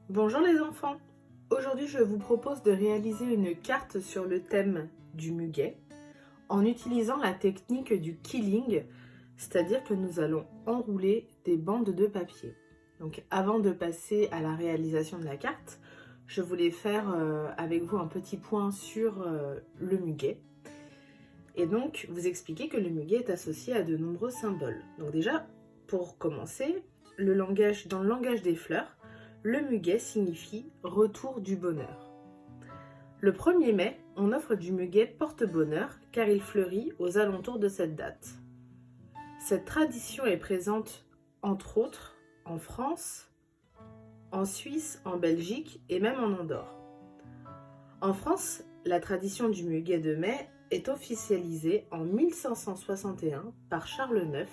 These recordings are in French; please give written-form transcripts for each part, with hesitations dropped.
Bonjour les enfants, aujourd'hui je vous propose de réaliser une carte sur le thème du muguet en utilisant la technique du quilling, c'est-à-dire que nous allons enrouler des bandes de papier. Donc avant de passer à la réalisation de la carte, je voulais faire avec vous un petit point sur le muguet et donc vous expliquer que le muguet est associé à de nombreux symboles. Donc déjà, pour commencer, dans le langage des fleurs, le muguet signifie retour du bonheur. Le 1er mai, on offre du muguet porte-bonheur car il fleurit aux alentours de cette date. Cette tradition est présente entre autres en France, en Suisse, en Belgique et même en Andorre. En France, la tradition du muguet de mai est officialisée en 1561 par Charles IX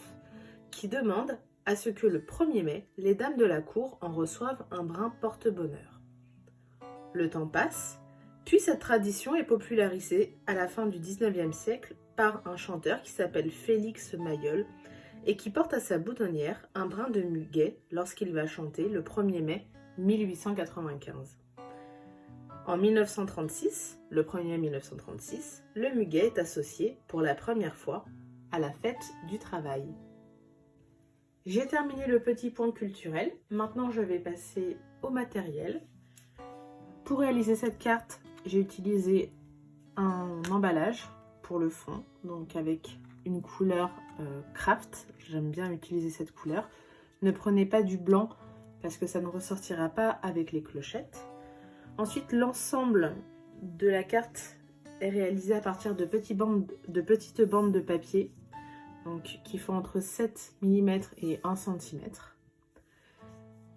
qui demande à ce que le 1er mai, les dames de la cour en reçoivent un brin porte-bonheur. Le temps passe, puis cette tradition est popularisée à la fin du 19e siècle par un chanteur qui s'appelle Félix Mayol et qui porte à sa boutonnière un brin de muguet lorsqu'il va chanter le 1er mai 1895. En 1936, le 1er mai 1936, le muguet est associé pour la première fois à la fête du travail. J'ai terminé le petit point culturel, maintenant je vais passer au matériel. Pour réaliser cette carte, j'ai utilisé un emballage pour le fond, donc avec une couleur craft, j'aime bien utiliser cette couleur. Ne prenez pas du blanc parce que ça ne ressortira pas avec les clochettes. Ensuite, l'ensemble de la carte est réalisé à partir de petites bandes de papier, donc qui font entre 7 mm et 1 cm.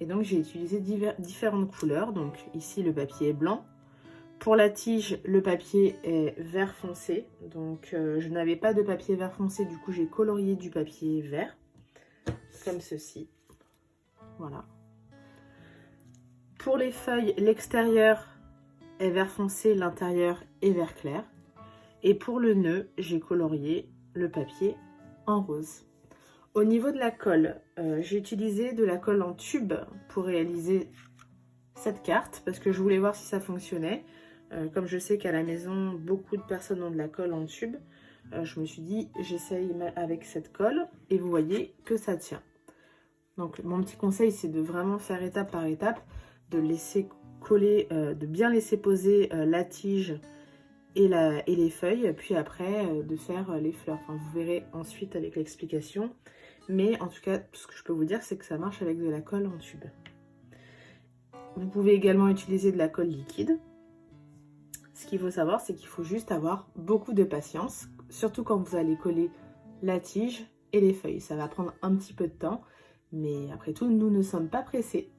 Et donc j'ai utilisé différentes couleurs, donc ici le papier est blanc. Pour la tige, le papier est vert foncé, donc je n'avais pas de papier vert foncé, du coup j'ai colorié du papier vert, comme ceci. Voilà. Pour les feuilles, l'extérieur est vert foncé, l'intérieur est vert clair. Et pour le nœud, j'ai colorié le papier en rose. Au niveau de la colle, j'ai utilisé de la colle en tube pour réaliser cette carte parce que je voulais voir si ça fonctionnait. Comme je sais qu'à la maison, beaucoup de personnes ont de la colle en tube, je me suis dit j'essaye avec cette colle et vous voyez que ça tient. Donc mon petit conseil, c'est de vraiment faire étape par étape, de laisser coller, de bien laisser poser la tige et les feuilles, puis après de faire les fleurs. Enfin, vous verrez ensuite avec l'explication. Mais en tout cas, ce que je peux vous dire, c'est que ça marche avec de la colle en tube. Vous pouvez également utiliser de la colle liquide. Ce qu'il faut savoir, c'est qu'il faut juste avoir beaucoup de patience, surtout quand vous allez coller la tige et les feuilles. Ça va prendre un petit peu de temps, mais après tout, nous ne sommes pas pressés.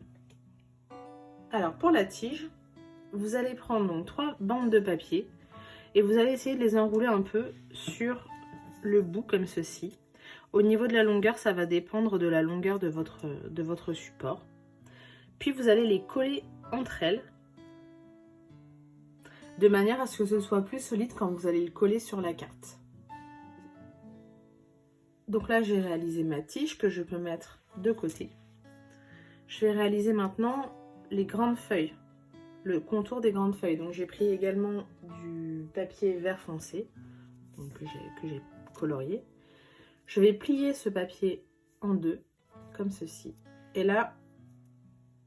Alors pour la tige, vous allez prendre donc 3 bandes de papier et vous allez essayer de les enrouler un peu sur le bout comme ceci. Au niveau de la longueur, ça va dépendre de la longueur de votre support. Puis vous allez les coller entre elles de manière à ce que ce soit plus solide quand vous allez le coller sur la carte. Donc là, j'ai réalisé ma tige que je peux mettre de côté. Je vais réaliser maintenant les grandes feuilles, le contour des grandes feuilles. Donc j'ai pris également du papier vert foncé, donc que j'ai colorié. Je vais plier ce papier en deux, comme ceci. Et là,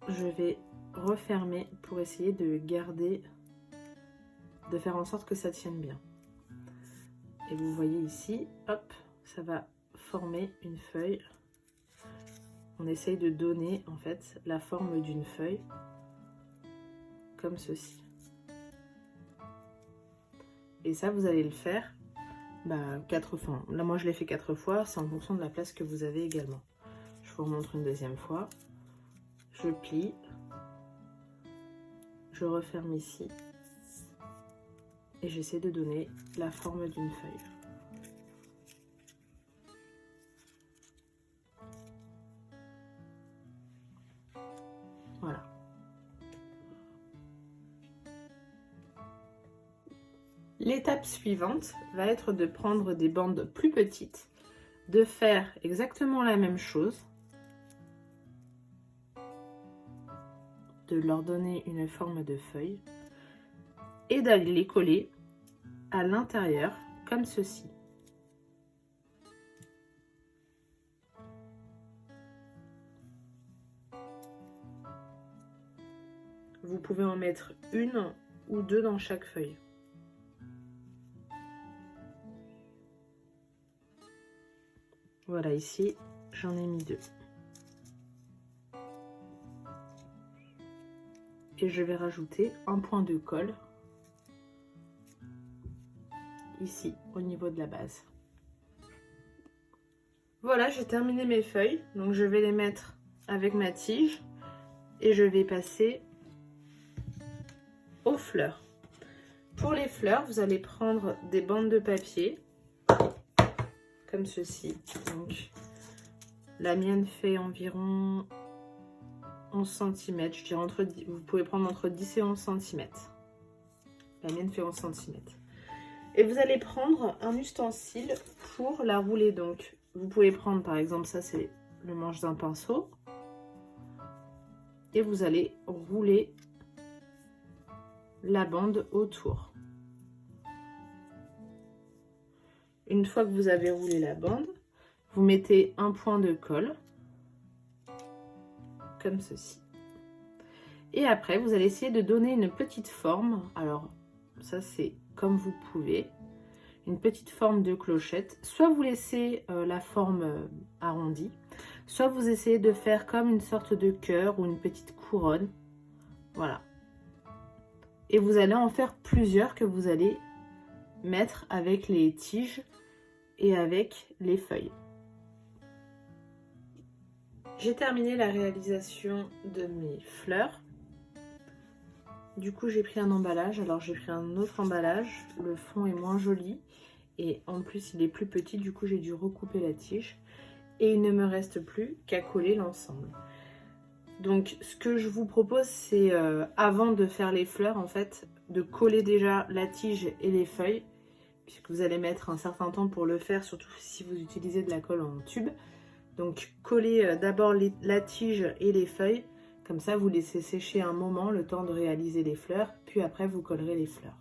je vais refermer pour essayer de garder, de faire en sorte que ça tienne bien. Et vous voyez ici, hop, ça va former une feuille. On essaye de donner en fait la forme d'une feuille, comme ceci. Et ça, vous allez le faire 4 fois. Là, moi, je l'ai fait 4 fois, c'est en fonction de la place que vous avez également. Je vous remontre une deuxième fois. Je plie. Je referme ici. Et j'essaie de donner la forme d'une feuille. Voilà. L'étape suivante va être de prendre des bandes plus petites, de faire exactement la même chose de leur donner une forme de feuille et d'aller les coller à l'intérieur comme ceci. Vous pouvez en mettre une ou deux dans chaque feuille. Voilà, ici, j'en ai mis 2. Et je vais rajouter un point de colle ici, au niveau de la base. Voilà, j'ai terminé mes feuilles. Donc, je vais les mettre avec ma tige et je vais passer aux fleurs. Pour les fleurs, vous allez prendre des bandes de papier comme ceci. Donc, la mienne fait environ 11 cm. Je dirais vous pouvez prendre entre 10 et 11 cm. La mienne fait 11 cm. Et vous allez prendre un ustensile pour la rouler. Donc, vous pouvez prendre par exemple, ça c'est le manche d'un pinceau. Et vous allez rouler la bande autour. Une fois que vous avez roulé la bande, vous mettez un point de colle, comme ceci. Et après, vous allez essayer de donner une petite forme. Alors, ça c'est comme vous pouvez. Une petite forme de clochette. Soit vous laissez la forme arrondie, soit vous essayez de faire comme une sorte de cœur ou une petite couronne. Voilà. Et vous allez en faire plusieurs que vous allez mettre avec les tiges et avec les feuilles. J'ai terminé la réalisation de mes fleurs. Du coup, j'ai pris un emballage. Alors, j'ai pris un autre emballage. Le fond est moins joli. Et en plus, il est plus petit. Du coup, j'ai dû recouper la tige. Et il ne me reste plus qu'à coller l'ensemble. Donc, ce que je vous propose, c'est avant de faire les fleurs, en fait, de coller déjà la tige et les feuilles. Puisque vous allez mettre un certain temps pour le faire, surtout si vous utilisez de la colle en tube. Donc, collez d'abord la tige et les feuilles. Comme ça, vous laissez sécher un moment, le temps de réaliser les fleurs. Puis après, vous collerez les fleurs.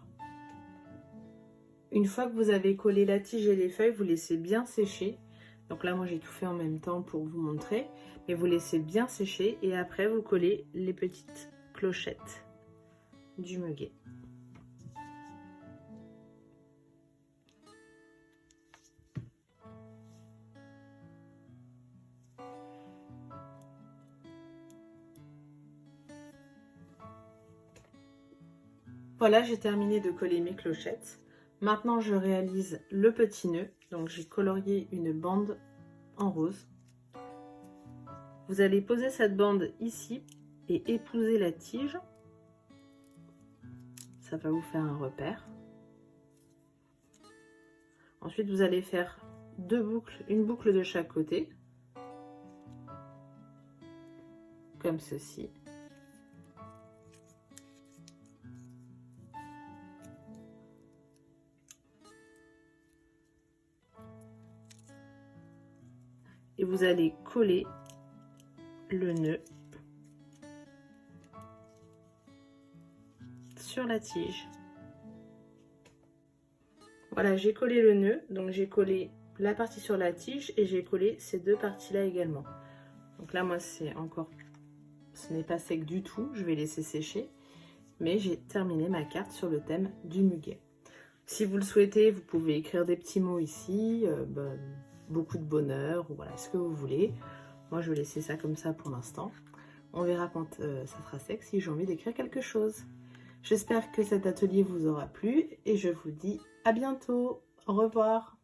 Une fois que vous avez collé la tige et les feuilles, vous laissez bien sécher. Donc là, moi, j'ai tout fait en même temps pour vous montrer. Mais vous laissez bien sécher et après, vous collez les petites clochettes du muguet. Voilà, j'ai terminé de coller mes clochettes. Maintenant, je réalise le petit nœud. Donc, j'ai colorié une bande en rose. Vous allez poser cette bande ici et épouser la tige. Ça va vous faire un repère. Ensuite, vous allez faire deux boucles, une boucle de chaque côté. Comme ceci. Et vous allez coller le nœud sur la tige. Voilà, j'ai collé le nœud, donc j'ai collé la partie sur la tige et j'ai collé ces deux parties-là également. Donc là, moi, ce n'est pas sec du tout, je vais laisser sécher, mais j'ai terminé ma carte sur le thème du muguet. Si vous le souhaitez, vous pouvez écrire des petits mots ici, beaucoup de bonheur, ou voilà, ce que vous voulez. Moi, je vais laisser ça comme ça pour l'instant. On verra quand ça sera sec si j'ai envie d'écrire quelque chose. J'espère que cet atelier vous aura plu et je vous dis à bientôt. Au revoir.